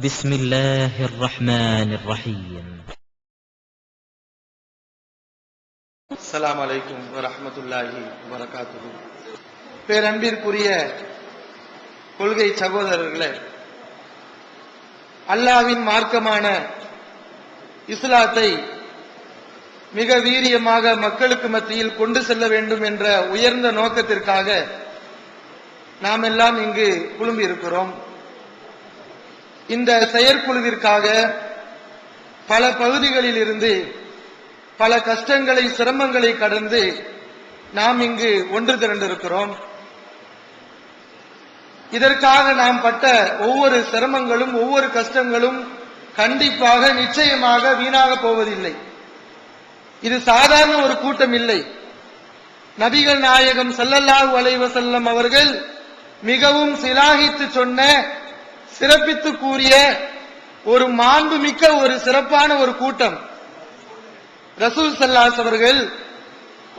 بسم الله الرحمن الرحيم. السلام عليكم ورحمة الله وبركاته. பேரன்பிற்குரிய கொள்கை சகோதரர்களே, அல்லாஹ்வின் மார்க்கமான இஸ்லாத்தை மிக வீரியமாக மக்களுக்கு மத்தியில் கொண்டு செல்ல வேண்டும் என்ற உயர்ந்த நோக்கத்திற்காக நாம் எல்லாம் இங்கு குழும்பி இருக்கிறோம். இந்த செயற்குழுவிற்காக பல பகுதிகளில் இருந்து பல கஷ்டங்களை சிரமங்களை கடந்து நாம் இங்கு ஒன்று திரண்டிருக்கிறோம். இதற்காக நாம் பட்ட ஒவ்வொரு சிரமங்களும் ஒவ்வொரு கஷ்டங்களும் கண்டிப்பாக நிச்சயமாக வீணாக போவதில்லை. இது சாதாரண ஒரு கூட்டம் இல்லை. நபிகள் நாயகம் ஸல்லல்லாஹு அலைஹி வஸல்லம் அவர்கள் மிகவும் சிலாகித்து சொன்ன, சிறப்பித்து கூறிய ஒரு மாண்புமிக்க ஒரு சிறப்பான ஒரு கூட்டம். ரசூல் ஸல்லல்லாஹு அலைஹி அவர்கள்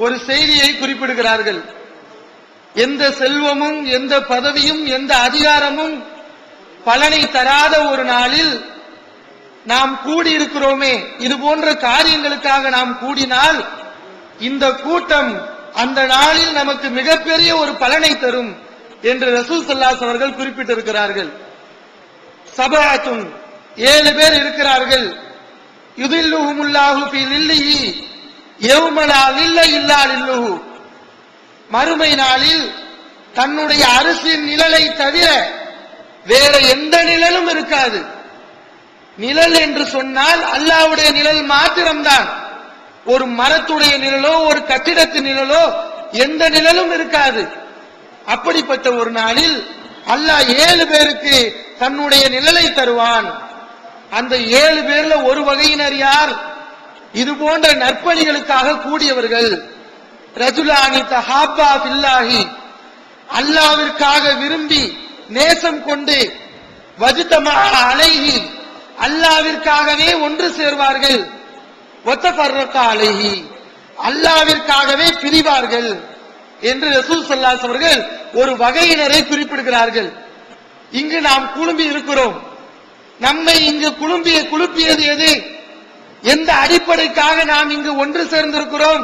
ஒரு செய்தியை குறிப்பிடுகிறார்கள். எந்த செல்வமும் எந்த பதவியும் எந்த அதிகாரமும் பலனை தராத ஒரு நாளில் நாம் கூடியிருக்கிறோமே, இது போன்ற காரியங்களுக்காக நாம் கூடினால் இந்த கூட்டம் அந்த நாளில் நமக்கு மிகப்பெரிய ஒரு பலனை தரும் என்று ரசூல் ஸல்லல்லாஹு அலைஹி அவர்கள் குறிப்பிட்டிருக்கிறார்கள். சபஅத்துன், 7 பேர் இருக்கிறார்கள். யுதில்லுஹுமுல்லாஹு ஃபீ லில்லிஹி யௌம லா லில்ல இல்லா லில்லுஹு. மறுமை நாளில் தன்னுடைய அரசின் நிழலை தவிர வேற எந்த நிழலும் இருக்காது. நிழல் என்று சொன்னால் அல்லாஹ்வுடைய நிழல் மாத்திரம்தான். ஒரு மரத்துடைய நிழலோ ஒரு கட்டிடத்தின் நிழலோ எந்த நிழலும் இருக்காது. அப்படிப்பட்ட ஒரு நாளில் அல்லாஹ் 7 பேருக்கு தன்னுடைய நிழலை தருவான். அந்த 7 பேர்ல ஒரு வகையினர் யார்? இது போன்ற நற்பணிகளுக்காக கூடியவர்கள். ரஜுலானி தஹாபா ஃபில்லாஹி, அல்லாஹ்விற்காக விரும்பி நேசம் கொண்டு, வஜ்தமா அலைஹி, அல்லாஹ்விற்காகவே ஒன்று சேர்வார்கள், வத்தஃபர்ரகா அலைஹி, அல்லாஹ்விற்காகவே பிரிவார்கள் என்று ரசூல் ஸல்லல்லாஹு அலைஹி அவர்கள் ஒரு வகையினரை குறிப்பிடுகிறார்கள். இங்கு நாம் குழும்பி இருக்கிறோம். நம்மை இங்கு குழுப்பியது எது? எந்த அடிப்படைக்காக நாம் இங்கு ஒன்று சேர்ந்திருக்கிறோம்?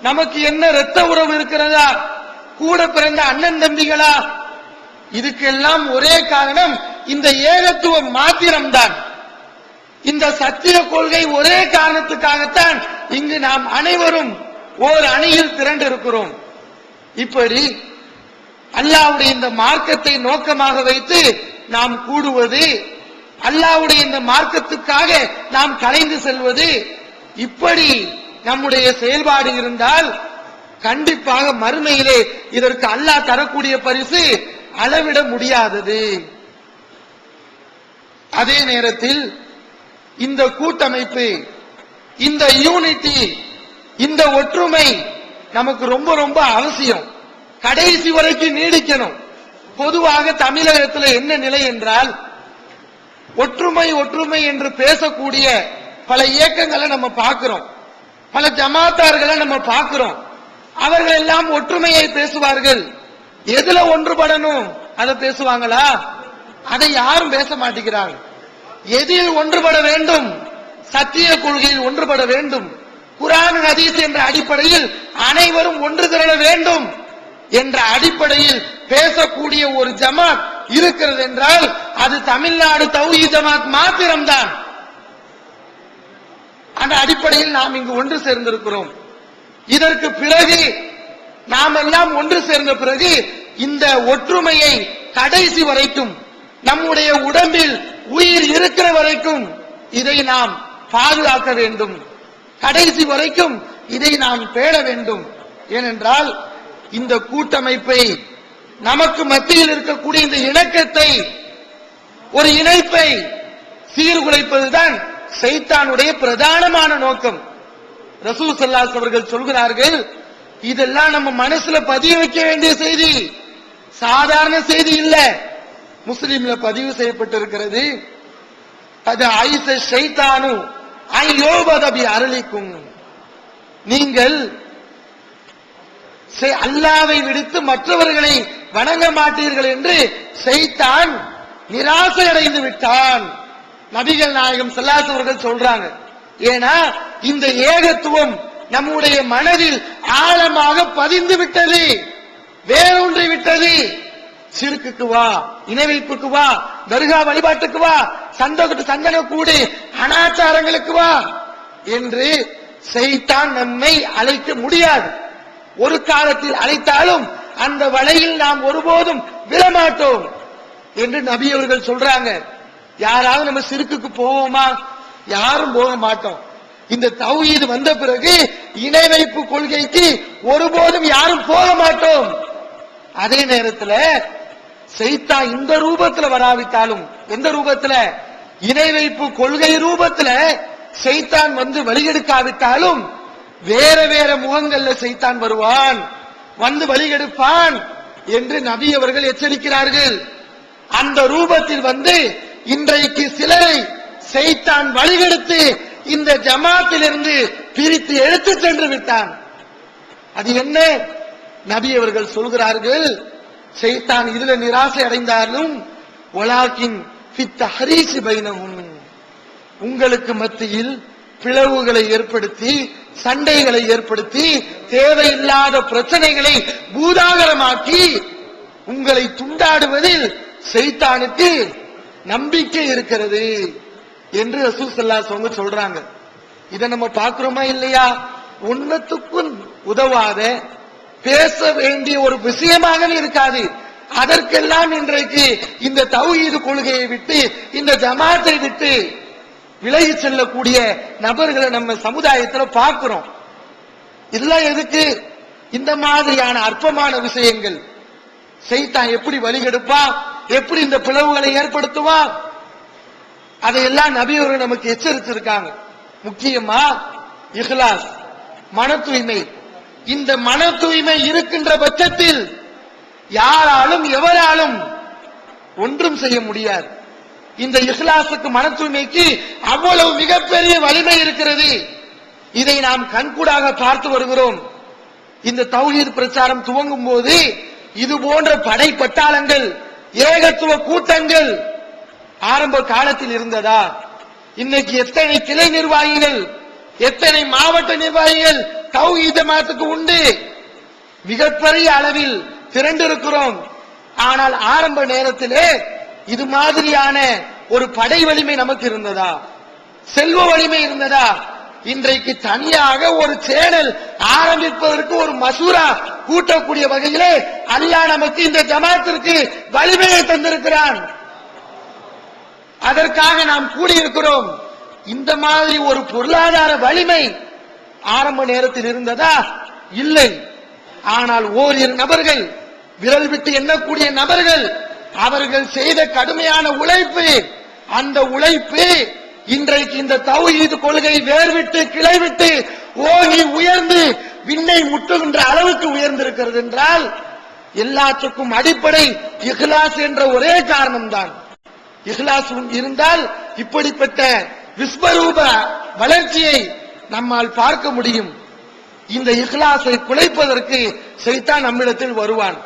நமக்கு என்ன இரத்த உறவு இருக்கிறதா? கூட பிறந்த அண்ணன் தம்பிகளா? இதுக்கெல்லாம் ஒரே காரணம் இந்த ஏகத்துவம் மாத்திரம்தான். இந்த சத்திய கொள்கை ஒரே காரணத்துக்காகத்தான் இங்கு நாம் அனைவரும் ஓர் அணியில் திரண்டு இருக்கிறோம். இப்படி அல்லாஹ்வுடைய இந்த மார்க்கத்தை நோக்கமாக வைத்து நாம் கூடுவது, அல்லாஹ்வுடைய இந்த மார்க்கத்துக்காக நாம் கலைந்து செல்வது, இப்படி நம்முடைய செயல்பாடு இருந்தால் கண்டிப்பாக மறுமையிலே இதற்கு அல்லாஹ் தரக்கூடிய பரிசு அளவிட முடியாதது. அதே நேரத்தில் இந்த கூட்டமைப்பு, இந்த யூனிட்டி, இந்த ஒற்றுமை நமக்கு ரொம்ப ரொம்ப அவசியம். கடைசி வரைக்கும் நீடிக்கணும். பொதுவாக தமிழகத்தில் என்ன நிலை என்றால், ஒற்றுமை ஒற்றுமை என்று பேசக்கூடிய பல இயக்கங்களை நம்ம பார்க்கிறோம், பல ஜமாத்தார்களை நம்ம பார்க்கிறோம். அவர்கள் எல்லாம் ஒற்றுமையை பேசுவார்கள். எதுல ஒன்றுபடணும் அதை பேசுவாங்களா? அதை யாரும் பேச மாட்டேங்கிறாங்க. எதில் ஒன்றுபட வேண்டும்? சத்திய கொள்கையில் ஒன்றுபட வேண்டும். குர்ஆன் ஹதீஸ் என்ற அடிப்படையில் அனைவரும் ஒன்று திரள வேண்டும் என்ற அடிப்படையில் பேசக்கூடிய ஒரு ஜமாத் இருக்கிறது என்றால் அது தமிழ்நாடு தௌஹீத் ஜமாத் மாத்திரம்தான். அந்த அடிப்படையில் நாம் இங்கு ஒன்று சேர்ந்திருக்கிறோம். இதற்கு பிறகு நாம் எல்லாம் ஒன்று சேர்ந்த பிறகு இந்த ஒற்றுமையை கடைசி வரைக்கும், நம்முடைய உடம்பில் உயிர் இருக்கிற வரைக்கும் இதை நாம் பாதுகாக்க வேண்டும். கடைசி வரைக்கும் இதை நாம் பேண வேண்டும். ஏனென்றால் இந்த கூட்டமைப்பை, நமக்கு மத்தியில் இருக்கக்கூடிய இந்த இணக்கத்தை, ஒரு இணைப்பை சீர்குலைப்பதுதான் சைத்தானுடைய பிரதானமான நோக்கம். ரசூல் ஸல்லல்லாஹு அலைஹி அவர்கள் சொல்கிறார்கள், இதெல்லாம் நம்ம மனசுல பதிய வைக்க வேண்டிய செய்தி, சாதாரண செய்தி இல்ல. முஸ்லிம்ல பதிவு செய்யப்பட்டிருக்கிறது, அது ஐஸ ஷைத்தானு ஐயோபதபி அருளிக்கும், நீங்கள் அல்லாஹ்வை விடுத்து மற்றவர்களை வணங்க மாட்டீர்கள் என்று ஷைத்தான் நிராசை அடைந்து விட்டான். நபிகள் நாயகம் ஸல்லல்லாஹு அலைஹி வஸல்லம் சொல்றாங்க. ஏன்னா இந்த ஏகத்துவம் நம்முடைய மனதில் ஆழமாக பதிந்து விட்டது, வேரூன்றி விட்டது. சிறுக்குக்கு வா, இணை வைப்புக்கு வா, தர்கா வழிபாட்டுக்கு வா, சந்தன கூடு, அனாச்சாரங்களுக்கு வா என்று ஷைத்தான் நம்மை அழைக்க முடியாது. ஒரு காலத்தில் அழைத்தாலும் அந்த வலையில் நாம் ஒருபோதும் விழமாட்டோம் என்று நபி அவர்கள் சொல்றாங்க. யாராவது நம்ம சிறுக்குக்கு போவோமா? யாரும் போக மாட்டோம். இந்த தௌஹீத் வந்த பிறகு இணை வைப்பு கொள்கைக்கு ஒருபோதும் யாரும் போக மாட்டோம். அதே நேரத்தில் ஷைத்தான் இந்த ரூபத்துல வராவிட்டாலும், எந்த ரூபத்துல? இணை வைப்பு கொள்கை ரூபத்துல ஷைத்தான் வந்து வழிகெடுக்காவிட்டாலும் வேற வேற முகங்கள்ல ஷைத்தான் வருவான், வந்து வழிகெடுப்பான் என்று நபி அவர்கள் எச்சரிக்கிறார்கள். அந்த ரூபத்தில் வந்து இன்றைக்கு சிலரை ஷைத்தான் வழிகெடுத்து இந்த ஜமாத்திலிருந்து பிரித்து எடுத்து சென்று விட்டான். அது என்ன? நபி அவர்கள் சொல்கிறார்கள், ஷைத்தான் இதுல நிராசை அடைந்தாலும் வலாக்கின் ஃபித் தஹரீஸ் பைனஹும், உங்களுக்கு மத்தியில் பிளவுகளை ஏற்படுத்தி, சண்டைகளை ஏற்படுத்தி, தேவையில்லாத பிரச்சனைகளை பூதாகரமாக்கி உங்களை துண்டாடுவதில் ஷைத்தானுக்கு நம்பிக்கை இருக்கிறது என்று ரசூல் ஸல்லல்லாஹு அலைஹி வஸல்லம் சொல்றாங்க. இதை நம்ம பார்க்கிறோமா இல்லையா? ஒன்னத்துக்கும் உதவாத, பேச வேண்டிய ஒரு விஷயமாக இருக்காது. அதற்கெல்லாம் இன்றைக்கு இந்த தௌஹீத் கொள்கையை விட்டு, இந்த ஜமாத்தை விட்டு விலகி செல்லக்கூடிய நபர்களை நம்ம சமுதாயத்தில் பார்க்கிறோம். இதெல்லாம் எதுக்கு? இந்த மாதிரியான அற்பமான விஷயங்கள். ஷைத்தான் எப்படி வழிகெடுப்பா, எப்படி இந்த பிளவுகளை ஏற்படுத்துவா, அதையெல்லாம் நபி அவர்கள் நமக்கு எச்சரித்திருக்காங்க. முக்கியமா இஹ்லாஸ், மன தூய்மை. இந்த மன தூய்மை இருக்கின்ற பட்சத்தில் யாராலும் எவராலும் ஒன்றும் செய்ய முடியாது. இந்த இஹ்லாஸுக்கு, மன தூய்மைக்கு அவ்வளவு மிகப்பெரிய வலிமை இருக்கிறது. இதை நாம் கண்கூடாக பார்த்து வருகிறோம். இந்த தௌஹீத் பிரச்சாரம் துவங்கும் போது இது போன்ற படை பட்டாளங்கள், ஏகத்துவ கூட்டங்கள் ஆரம்ப காலத்தில் இருந்ததா? இன்னைக்கு எத்தனை கிளை நிர்வாகிகள், எத்தனை மாவட்ட நிர்வாகிகள் தௌஹீத் ஜமாத்துக்கு உண்டு. மிகப்பெரிய அளவில் திரண்டிருக்கிறோம். ஆனால் ஆரம்ப நேரத்திலே இது மாதிரியான ஒரு படை வலிமை நமக்கு இருந்ததா? செல்வ வலிமை இருந்ததா? இன்றைக்கு தனியாக ஒரு சேனல் ஆரம்பிப்பதற்கு ஒரு மசூரா கூட்டக்கூடிய வகையிலே அல்லாஹ் நமக்கு இந்த ஜமாத்திற்கு வலிமையை தந்திருக்கிறான். அதற்காக நாம் கூடியிருக்கிறோம். இந்த மாதிரி ஒரு பொருளாதார வலிமை ஆரம்ப நேரத்தில் இருந்ததா? இல்லை. ஆனால் ஓரிரு நபர்கள், விரல் விட்டு எண்ணக்கூடிய நபர்கள், அவர்கள் செய்த கடுமையான உழைப்பு, அந்த உழைப்பு இன்றைக்கு இந்த தௌஹீத் கொள்கை வேர்விட்டு கிளைவிட்டு ஓங்கி உயர்ந்து விண்ணை முட்டுகின்ற அளவுக்கு உயர்ந்திருக்கிறது என்றால் எல்லாத்துக்கும் அடிப்படை இஹ்லாஸ் என்ற ஒரே காரணம்தான். இஹ்லாஸ் இருந்தால் இப்படிப்பட்ட விஸ்வரூப வளர்ச்சியை நம்மால் பார்க்க முடியும். இந்த இஹ்லாஸை குலைப்பதற்கு ஷைத்தான் நம்மிடத்தில் வருவான்.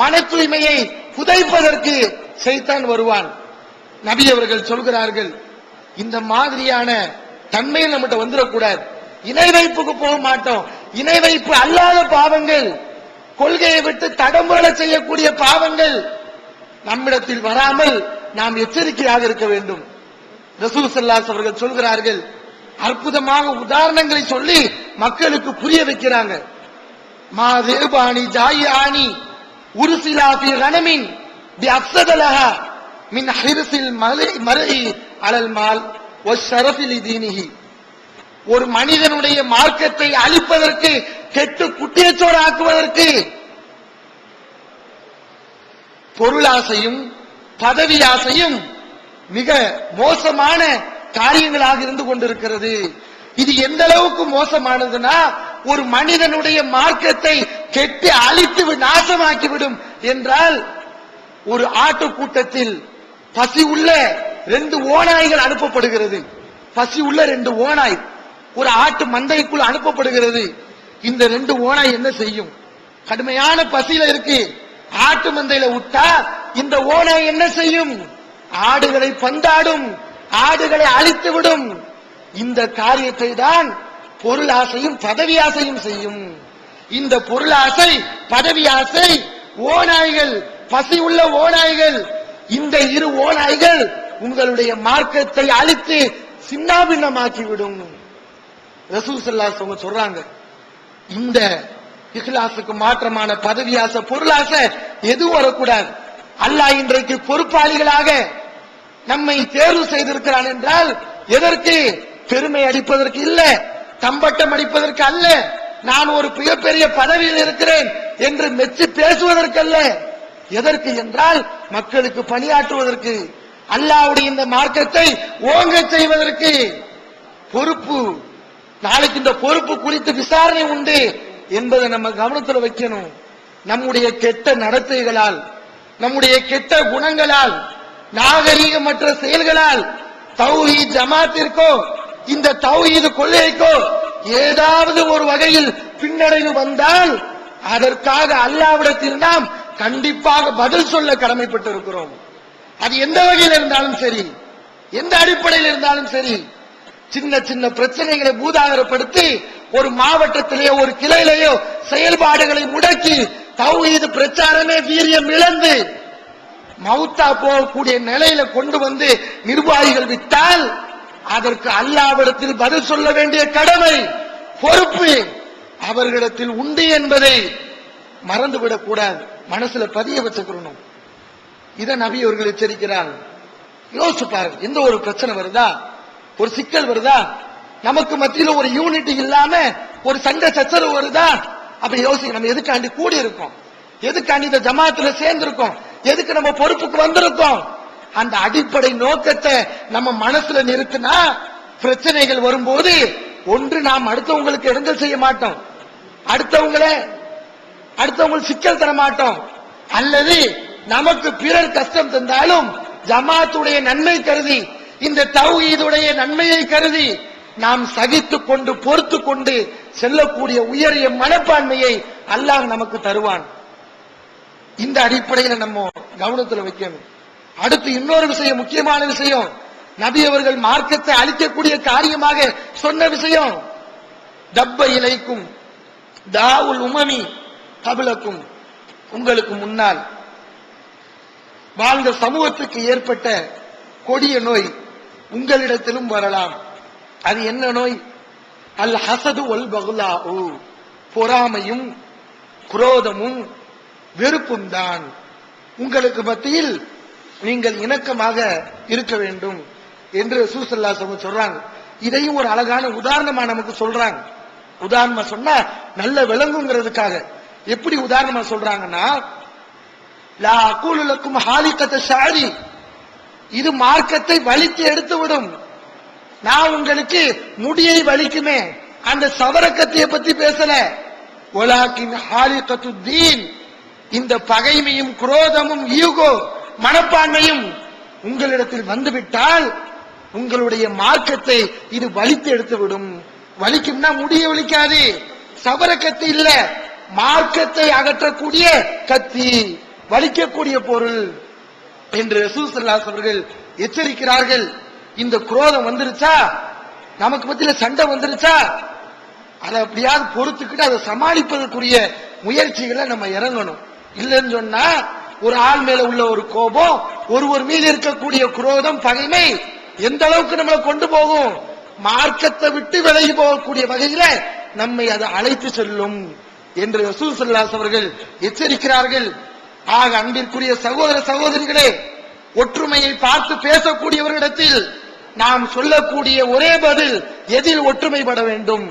மன தூய்மையை புதைப்பதற்கு ஷைத்தான் வருவான். நபி அவர்கள் சொல்கிறார்கள், இந்த மாதிரியான தன்மையில் நம்மகிட்ட வந்துடக்கூடாது. இணை வைப்புக்கு போக மாட்டோம். இணை வைப்பு அல்லாத பாவங்கள், கொள்கையை விட்டு தடம்புரள செய்யக்கூடிய பாவங்கள் நம்மிடத்தில் வராமல் நாம் எச்சரிக்கையாக இருக்க வேண்டும். ரசூல் ஸல்லல்லாஹு அலைஹி அவர்கள் சொல்கிறார்கள், அற்புதமாக உதாரணங்களை சொல்லி மக்களுக்கு புரிய வைக்கிறாங்க. மாதேபானி ஜாயானி உருசிலாபி கனமின் பி அஃஸதலஹா மின் ஹிர்ஸில் மர்இ அலல் மால் வஷ்ஷரஃபி லிதீனிஹி. ஒரு மனிதனுடைய மார்க்கத்தை அழிப்பதற்கு, கெட்டு குட்டியச்சோறு ஆக்குவதற்கு பொருளாசையும் பதவி ஆசையும் மிக மோசமான காரியங்களாக இருந்து கொண்டிருக்கிறது. இது எந்த அளவுக்கு மோசமானதுன்னா, ஒரு மனிதனுடைய மார்க்கத்தை கெட்டு அழித்து நாசமாக்கிவிடும் என்றால், ஒரு ஆட்டு கூட்டத்தில் பசி உள்ள 2 ஓநாய்கள் அனுப்பப்படுகிறது. பசி உள்ள 2 ஓநாய் ஒரு ஆட்டு மந்தைக்குள் அனுப்பப்படுகிறது. இந்த 2 ஓநாய் என்ன செய்யும்? கடுமையான பசியில இருக்கு. ஆட்டு மந்தையில விட்டா இந்த ஓநாய் என்ன செய்யும்? ஆடுகளை பந்தாடும், ஆடுகளை அழித்துவிடும். இந்த காரியத்தை தான் பொருளாசையும் பதவி ஆசையும் செய்யும். இந்த பொருளாசை, பதவி ஆசை, ஓநாய்கள், பசி உள்ள ஓநாய்கள், இந்த இரு ஓநாய்கள் உங்களுடைய மார்க்கத்தை அழித்து சின்னாபின்னமாக்கிவிடும். ரசூல் ஸல்லல்லாஹு அலைஹி வஸல்லம் சொல்றாங்க, இந்த இஹ்லாஸுக்கு மாற்றமான பதவி ஆசை, பொருளாசை எதுவும் வரக்கூடாது. அல்லாஹ் இன்றைக்கு பொறுப்பாளிகளாக நம்மை தேர்வு செய்திருக்கிறான் என்றால் எதற்கு? பெருமை அடிப்பதற்கு இல்ல, தம்பட்டம் அடிப்பதற்கு அல்ல, நான் ஒரு மிகப்பெரிய பதவியில் இருக்கிறேன் என்று மெச்சி பேசுவதற்கல்ல. எதற்கு என்றால் மக்களுக்கு பணியாற்றுவதற்கு, அல்லாஹ்வுடைய இந்த மார்க்கத்தை ஓங்க செய்வதற்கு. பொறுப்பு, நாளைக்கு இந்த பொறுப்பு குறித்து விசாரணை உண்டு என்பதை நம்ம கவனத்தில் வைக்கணும். நம்முடைய கெட்ட நடத்தைகளால், நம்முடைய கெட்ட குணங்களால், நாகரீகமற்ற செயல்களால் தௌஹீத் ஜமாத்திற்கோ இந்த தௌஹீத் கொள்கைக்கோ ஏதாவது ஒரு வகையில் பின்னடைவு வந்தால் அதற்காக அல்லாஹ்விடத்தில் நாம் கண்டிப்பாக பதில் சொல்ல கடமைப்பட்டிருக்கிறோம். அது எந்த வகையில் இருந்தாலும் சரி, எந்த அடிப்படையில் இருந்தாலும் சரி. சின்ன சின்ன பிரச்சனைகளை பூதாகரப்படுத்தி ஒரு மாவட்டத்திலேயோ ஒரு கிளையிலேயோ செயல்பாடுகளை முடக்கி தௌஹீத் பிரச்சாரமே வீரியம் இழந்து மௌத்தா போகக்கூடிய நிலையில கொண்டு வந்து நிர்வாகிகள் விட்டால் அதற்கு அல்லாஹ்விடத்தில் பதில் சொல்ல வேண்டிய கடமை, பொறுப்பு அவர்களிடத்தில் உண்டு என்பதை மறந்துவிடக் கூடாது. மனசுல பதிய வச்சுக்கணும். இதை நபி அவர்கள் எச்சரிக்கிறார். யோசிச்சு பாருங்க, எந்த ஒரு பிரச்சனை வருதா, ஒரு சிக்கல் வருதா, நமக்கு மத்தியில ஒரு யூனிட்டி இல்லாம ஒரு சண்டை சச்சரவு வருதா, அப்படி யோசிக்க. நம்ம எதுக்காண்டி கூடி இருக்கோம், எதுக்காண்டி இந்த ஜமாத்துல சேர்ந்திருக்கோம், எதுக்கு நம்ம பொறுப்புக்கு வந்திருக்கோம், அந்த அடிப்படை நோக்கத்தை நம்ம மனசுல நிறுத்தினா பிரச்சனைகள் வரும்போது ஒன்று நாம் அடுத்தவங்களுக்கு இடைஞ்சல் செய்ய மாட்டோம், அடுத்தவங்களுக்கு சிக்கல் தர மாட்டோம், அல்லது நமக்கு பிறர் கஷ்டம் தந்தாலும் ஜமாத்துடைய நன்மை கருதி, இந்த தௌஹீதுடைய நன்மையை கருதி நாம் சகித்துக் கொண்டு பொறுத்து கொண்டு செல்லக்கூடிய உயரிய மனப்பான்மையை அல்லாஹ் நமக்கு தருவான். இந்த அடிப்படையில் நம்ம கவனத்தில் வைக்கணும். அடுத்து இன்னொரு விஷயம், முக்கியமான விஷயம், நபி அவர்கள் மார்க்கத்தை அழிக்கக்கூடிய காரியமாக சொன்ன விஷயம், தப்ப இலைக்கும் தாவுல் உமமி கபிலக்கும், உங்களுக்கு முன்னால் வாழ்ந்த சமூகத்துக்கு ஏற்பட்ட கொடிய நோய் உங்களிடத்திலும் வரலாம். அது என்ன நோய்? அல் ஹசது வல் பகுலாஉ, பொறாமையும் குரோதமும் வெறுப்பும் தான். உங்களுக்கு மத்தியில் நீங்கள் இணக்கமாக இருக்க வேண்டும் என்று ரசூல் ஸல்லல்லாஹு அலைஹி வஸல்லம் சொல்றாங்க. இதையும் ஒரு அழகான உதாரணமா நமக்கு சொல்றாங்க. உதாரணமா சொன்னா நல்ல விளங்குங்கிறதுக்காக. எப்படி உதாரணமா சொல்றாங்கன்னா, லா அகூலு லக்கும் ஹாலிகத ஷஅரி, இது மார்க்கத்தை வலித்து எடுத்து விடும். நான் உங்களுக்கு முடியை வலிக்குமே அந்த சவரக்கத்தையை பத்தி பேசல. வலாக்கின் ஹாலிகத்து தீன், இந்த பகைமையும் குரோதமும் ஈகோ மனப்பான்மையும் உங்களிடத்தில் வந்துவிட்டால் உங்களுடைய மார்க்கத்தை இது வலித்து எடுத்து விடும். வலிக்கும்னா முடிய வலிக்காது, சவரக்கத்தி இல்ல, மார்க்கத்தை அகற்றக்கூடிய கத்தி, வலிக்கக்கூடிய பொருள் என்று ரசூல் ஸல்லல்லாஹு அலைஹி அவர்கள் எச்சரிக்கிறார்கள். இந்த குரோதம் வந்துருச்சா, நமக்கு மத்தியில சண்டை வந்துருச்சா, அதை அப்படியாவது பொறுத்துக்கிட்டு அதை சமாளிப்பதற்குரிய முயற்சிகளை நம்ம இறங்கணும். இல்லைன்னு சொன்னா ஒரு ஆள் மேல உள்ள ஒரு கோபம், ஒருவர் மீது இருக்கக்கூடிய குரோதம், பகைமை எந்த அளவுக்கு நம்மளை கொண்டு போகும், மார்க்கத்தை விட்டு விலகி போகக்கூடிய வகையில நம்மை அதை அழைத்து செல்லும் என்று ரசூல் ஸல்லல்லாஹு அலைஹி அவர்கள் எச்சரிக்கிறார்கள். ஆக அன்பிற்குரிய சகோதர சகோதரிகளே, ஒற்றுமையை பார்த்து பேசக்கூடியவர்களிடத்தில் நாம் சொல்லக்கூடிய ஒரே பதில் எதில் ஒற்றுமைப்பட வேண்டும்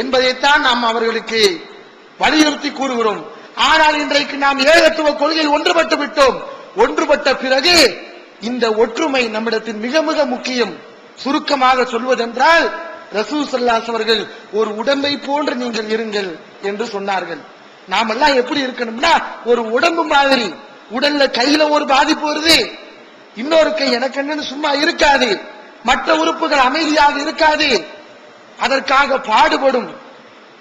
என்பதைத்தான் நாம் அவர்களுக்கு வலியுறுத்தி கூறுகிறோம். ஆனால் இன்றைக்கு நாம் ஏகத்துவ கொள்கையில் ஒன்றுபட்டு விட்டோம். ஒன்றுபட்ட பிறகு இந்த ஒற்றுமை நம்மிடத்தில் மிக மிக முக்கியம். சுருக்கமாக சொல்வதென்றால் ரசூல் ஸல்லல்லாஹு அலைஹி அவர்கள் ஒரு உடம்பை போன்று நீங்கள் இருங்கள் என்று சொன்னார்கள். நாமெல்லாம் எப்படி இருக்கணும்னா ஒரு உடம்பு மாதிரி. உடல்ல கையில ஒரு பாதிப்பு வருது, இன்னொரு கை எனக்கு என்னன்னு சும்மா இருக்காது, மற்ற உறுப்புகள் அமைதியாக இருக்காது, அதற்காக பாடுபடும்.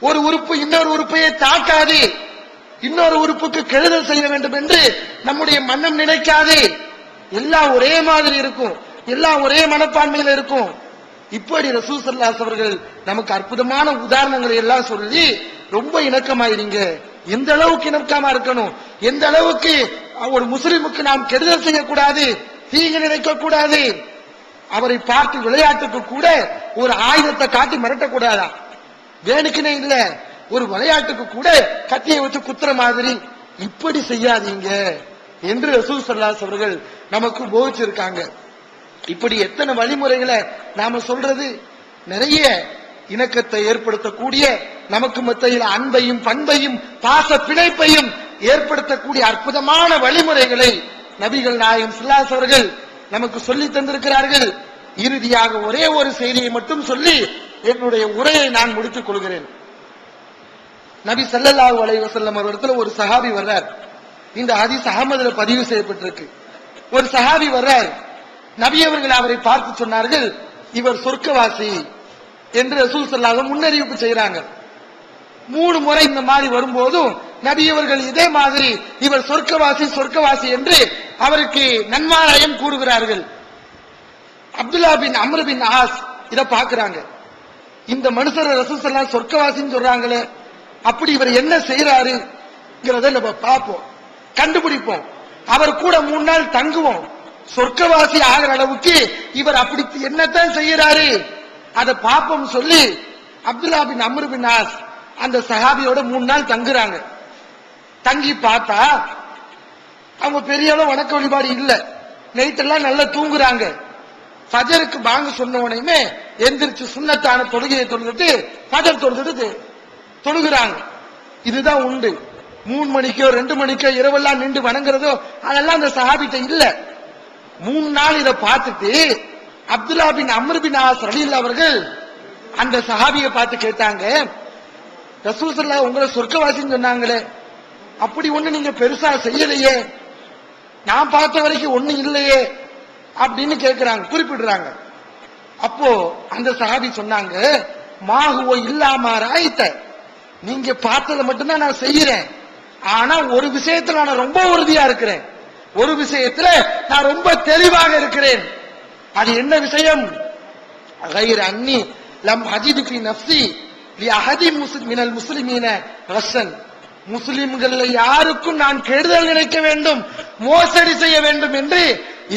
ஒரு உறுப்பு இன்னொரு உறுப்பையே தாக்காது, இன்னொரு உறுப்புக்கு கெடுதல் செய்ய வேண்டும் என்று நம்முடைய மனம் நினைக்காது. எல்லாம் ஒரே மாதிரி இருக்கும், எல்லாம் ஒரே மனப்பான்மையில இருக்கும். இப்படி ரசூல் ஸல்லல்லாஹு அலைஹி அவர்கள் நமக்கு அற்புதமான உதாரணங்களை எல்லாம் சொல்லி ரொம்ப இணக்கமாயிருங்க. எந்த அளவுக்கு இணக்கமா இருக்கணும், எந்த அளவுக்கு ஒரு முஸ்லிமுக்கு நாம் கெடுதல் செய்யக்கூடாது, தீங்கு நினைக்க கூடாது. அவரை பார்த்து விளையாட்டுக்கு கூட ஒரு ஆயுதத்தை காட்டி மிரட்டக்கூடாதா, வேணுக்குனே இல்ல, ஒரு விளையாட்டுக்கு கூட கத்தியை வச்சு குத்துற மாதிரி இப்படி செய்யாதீங்க என்று ரசூல் ஸல்லல்லாஹு அலைஹி அவர்கள் நமக்கு போதிச்சிருக்காங்க. இப்படி எத்தனை வழிமுறைகளை நாம சொல்றது, நிறைய இணக்கத்தை ஏற்படுத்தக்கூடிய, நமக்கு மத்தியில் அன்பையும் பண்பையும் பாச பிணைப்பையும் ஏற்படுத்தக்கூடிய அற்புதமான வழிமுறைகளை நபிகள் நாயகம் ஸல்லல்லாஹு அலைஹி அவர்கள் நமக்கு சொல்லி தந்திருக்கிறார்கள். இறுதியாக ஒரே ஒரு செய்தியை மட்டும் சொல்லி என்னுடைய உரையை நான் முடித்துக் கொள்கிறேன். நபி ஸல்லல்லாஹு அலைஹி வஸல்லம் அவர்கள் ஒரு சஹாபி வர்றார். இந்த ஹதீஸ் அஹ்மதுல பதிவு செய்யப்பட்டிருக்கு. ஒரு சஹாபி வர்றார். நபி அவர்கள் அவரை பார்த்து சொன்னார்கள், இவர் சொர்க்கவாசி என்று ரசூல் ஸல்லல்லாஹு முன்னறிவிப்பு செய்யறாங்க. 3 முறை இந்த மாதிரி வரும்போதும் நபி அவர்கள் இதே மாதிரி இவர் சொர்க்கவாசி சொர்க்கவாசி என்று அவருக்கு நன்மாராயம் கூறுகிறார்கள். அப்துல்லா பின் அம்ர் பின் ஆஸ் இத பாக்குறாங்க. இந்த மனுஷர் ரசூல் ஸல்லல்லாஹு சொர்க்கவாசின்னு சொல்றாங்களே, அப்படி இவர் என்ன செய்யறாருங்கிறத நம்ம பார்ப்போம், கண்டுபிடிப்போம். அவர் கூட 3 நாள் தங்குவோம். சொர்க்கவாசி ஆகிற அளவுக்கு இவர் அப்படி என்னத்தான் செய்யறாரு அதை பார்ப்போம் சொல்லி அப்துல்லா பின் அம்ர் பின் ஆஸ் அந்த சஹாபியோட 3 நாள் தங்குறாங்க. தங்கி பார்த்தா அவங்க பெரிய அளவு வணக்க வழிபாடு இல்ல, நைட்டெல்லாம் நல்லா தூங்குறாங்க. ஃபஜருக்கு பாங்கு சொன்ன உடனே எந்திரிச்சு சுன்னத்தான தொழுகையை தொழுதுட்டு ஃபஜர் தொழுதுட்டு தொழுகிறாங்க. இதுதான் உண்டு. 3 மணிக்கோ 2 மணிக்கோ இரவெல்லாம் நின்று வணங்குறதோ அதெல்லாம் அந்த சஹாபிட்ட இல்ல. 3 நாள் இதை பார்த்துட்டு அப்துல்லா பின் அம்ர் பின் ஆஸ் ரலியல்லாஹு அவர்கள் அந்த சஹாபியை பார்த்து கேட்டாங்க, ரசூல் ஸல்லல்லாஹு உங்களை சொர்க்கவாசின்னு சொன்னாங்களே, அப்படி ஒண்ணு நீங்க பெருசா செய்யலையே, நான் பார்த்த வரைக்கும் ஒண்ணு இல்லையே அப்படின்னு கேட்கிறாங்க, குறிப்பிடுறாங்க. அப்போ அந்த சஹாபி சொன்னாங்க, மாஹுவ இல்லாம ராயித்த, நீங்க பார்த்ததை மட்டும்தான் நான் செய்யறேன், ஆனா ஒரு விஷயத்துல நான் ரொம்ப உறுதியா இருக்கிறேன், ஒரு விஷயத்துல நான் ரொம்ப தெளிவாக இருக்கிறேன். அது என்ன விஷயம்? غير أني لم أجد في نفسي لأحد من المسلمين غشا, முஸ்லிம்கள் யாருக்கும் நான் கெடுதல் நினைக்க வேண்டும், மோசடி செய்ய வேண்டும் என்று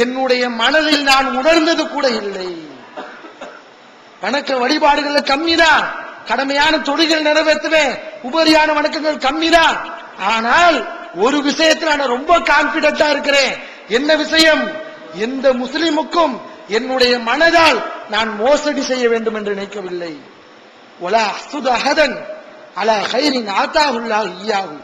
என்னுடைய மனதில் நான் உணர்ந்தது கூட இல்லை. வணக்க வழிபாடுகள் கம்மிதான், கடமையான தொழில்கள் நிறைவேற்றுவேன், உபரியான வணக்கங்கள் கம்மிதான், ஆனால் ஒரு விஷயத்தில் நான் ரொம்ப கான்பிடண்டா இருக்கிறேன். என்ன விஷயம்? எந்த முஸ்லிமுக்கும் என்னுடைய மனதால் நான் மோசடி செய்ய வேண்டும் என்று நினைக்கவில்லை. வலா அஹ்சுது அஹதன் அலா கைரின் ஆத்தாஹுல்லாஹ் இய்யாஹு,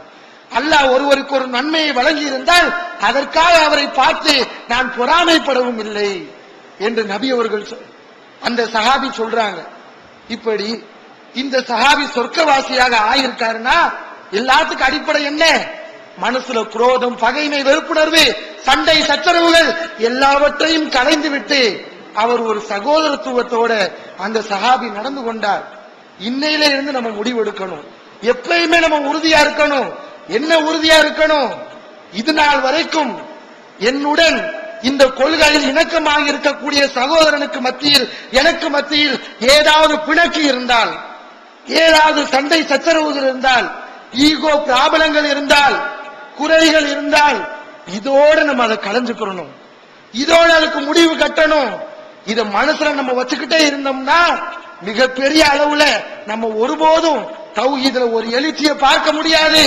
அல்லாஹ் ஒருவருக்கு ஒரு நன்மையை வழங்கி இருந்தால் அதற்காக அவரை பார்த்து நான் பொறாமைப்படவும் இல்லை என்று நபி அவர்கள் அந்த சஹாபி சொல்றாங்க. இப்படி இந்த சஹாபி சொர்க்கவாசியாக ஆயிருக்காருன்னா எல்லாத்துக்கும் அடிப்படை என்ன? மனசுல குரோதம், பகைமை, வெறுப்புணர்வு, சண்டை சச்சரவுகள் எல்லாவற்றையும் கலைந்து விட்டு அவர் ஒரு சகோதரத்துவத்தோட அந்த சஹாபி நடந்து கொண்டார். இன்னையில இருந்து நம்ம முடிவெடுக்கணும், எப்பயுமே நம்ம உறுதியா இருக்கணும். என்ன உறுதியா இருக்கணும்? இது நாள் வரைக்கும் என்னுடன் இந்த கொள்கையில் இணக்கமாக இருக்கக்கூடிய சகோதரனுக்கு மத்தியில் எனக்கு மத்தியில் ஏதாவது பிணக்கு இருந்தால், ஏதாவது சண்டை சச்சரவுகள் இருந்தால், ஈகோ பிராபலங்கள் இருந்தால், குறைகள் இருந்தால், இதோட நம்ம அதை கலைஞ்சுக்கணும், இதோட அதுக்கு முடிவு கட்டணும். இத மனசுல நம்ம வச்சுக்கிட்டே இருந்தோம்னா மிகப்பெரிய அளவுல நம்ம ஒருபோதும் தௌஹீதுல ஒரு எழுச்சியை பார்க்க முடியாது.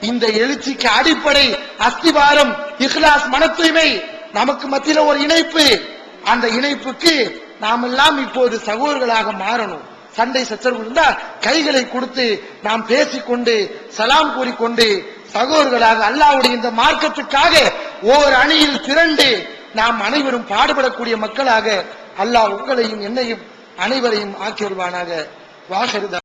இந்த எழுச்சிக்கு அடிப்படை அஸ்திவாரம் இஹ்லாஸ், மன தூய்மை, நமக்கு மத்தியில ஒரு இணைப்பு. அந்த இணைப்புக்கு நாமெல்லாம் இப்போது சகோதரர்களாக மாறணும். சண்டை சச்சரவு இருந்தா கைகளை கொடுத்து நாம் பேசிக்கொண்டு சலாம் கூறிக்கொண்டு சகோதரர்களாக அல்லாஹ்வுடைய இந்த மார்க்கத்துக்காக ஓர் அணியில் திரண்டு நாம் அனைவரும் பாடுபடக்கூடிய மக்களாக அல்லாஹ் உங்களையும் என்னையும் அனைவரையும் ஆக்கியருவானாக. வாஹிரு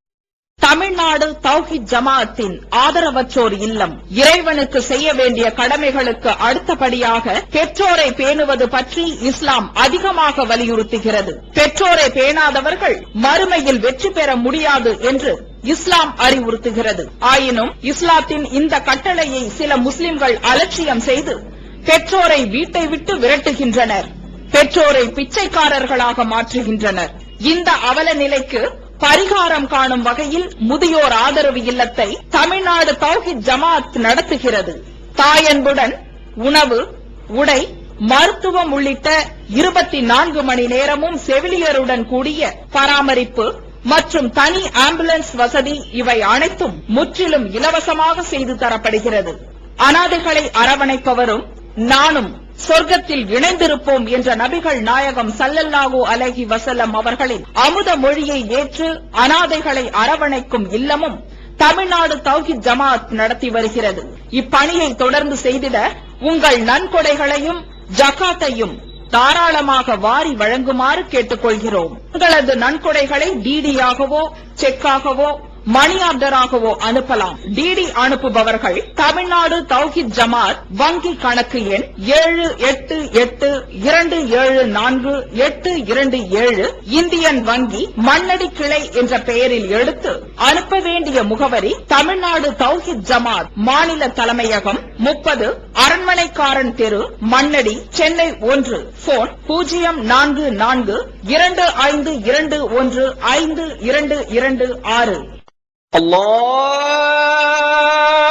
தமிழ்நாடு தௌஹீத் ஜமாஅத்தின் ஆதரவற்றோர் இல்லம் இறைவனுக்கு செய்ய வேண்டிய கடமைகளுக்கு அடுத்தபடியாக பெற்றோரை பேணுவது பற்றி இஸ்லாம் அதிகமாக வலியுறுத்துகிறது. பெற்றோரை பேணாதவர்கள் மறுமையில் வெற்றி பெற முடியாது என்று இஸ்லாம் அறிவுறுத்துகிறது. ஆயினும் இஸ்லாத்தின் இந்த கட்டளையை சில முஸ்லிம்கள் அலட்சியம் செய்து பெற்றோரை வீட்டை விட்டு விரட்டுகின்றனர். பெற்றோரை பிச்சைக்காரர்களாக மாற்றுகின்றனர். இந்த அவல நிலைக்கு பரிகாரம் காணும் வகையில் முதியோர் ஆதரவு இல்லத்தை தமிழ்நாடு தௌஹீத் ஜமாஅத் நடத்துகிறது. தாயன்புடன் உணவு, உடை, மருத்துவம் உள்ளிட்ட 24 மணி நேரமும் செவிலியருடன் கூடிய பராமரிப்பு மற்றும் தனி ஆம்புலன்ஸ் வசதி இவை அனைத்தும் முற்றிலும் இலவசமாக செய்து தரப்படுகிறது. அனாதைகளை அரவணைப்பவரும் நானும் சொர்க்கத்தில் இணைந்திருப்போம் என்ற நபிகள் நாயகம் ஸல்லல்லாஹு அலைஹி வஸல்லம் அவர்களின் அமுத மொழியை ஏற்று அனாதைகளை அரவணைக்கும் இல்லமும் தமிழ்நாடு தௌஹீத் ஜமாஅத் நடத்தி வருகிறது. இப்பணியை தொடர்ந்து செய்திட உங்கள் நன்கொடைகளையும் ஜகாத்தையும் தாராளமாக வாரி வழங்குமாறு கேட்டுக்கொள்கிறோம். உங்களது நன்கொடைகளை டிடியாகவோ செக்காகவோ மணி ஆர்டராகவோ அனுப்பலாம். டிடி அனுப்புபவர்கள் தமிழ்நாடு தௌஹீத் ஜமாஅத் வங்கி கணக்கு எண் 7882748827 இந்தியன் வங்கி மண்ணடி கிளை என்ற பெயரில் எடுத்து அனுப்ப வேண்டிய முகவரி தமிழ்நாடு தௌஹீத் ஜமாஅத் மாநில தலைமையகம் 30 அரண்மனைக்காரன் தெரு மண்ணடி சென்னை 1. போன் 044252152226. Allah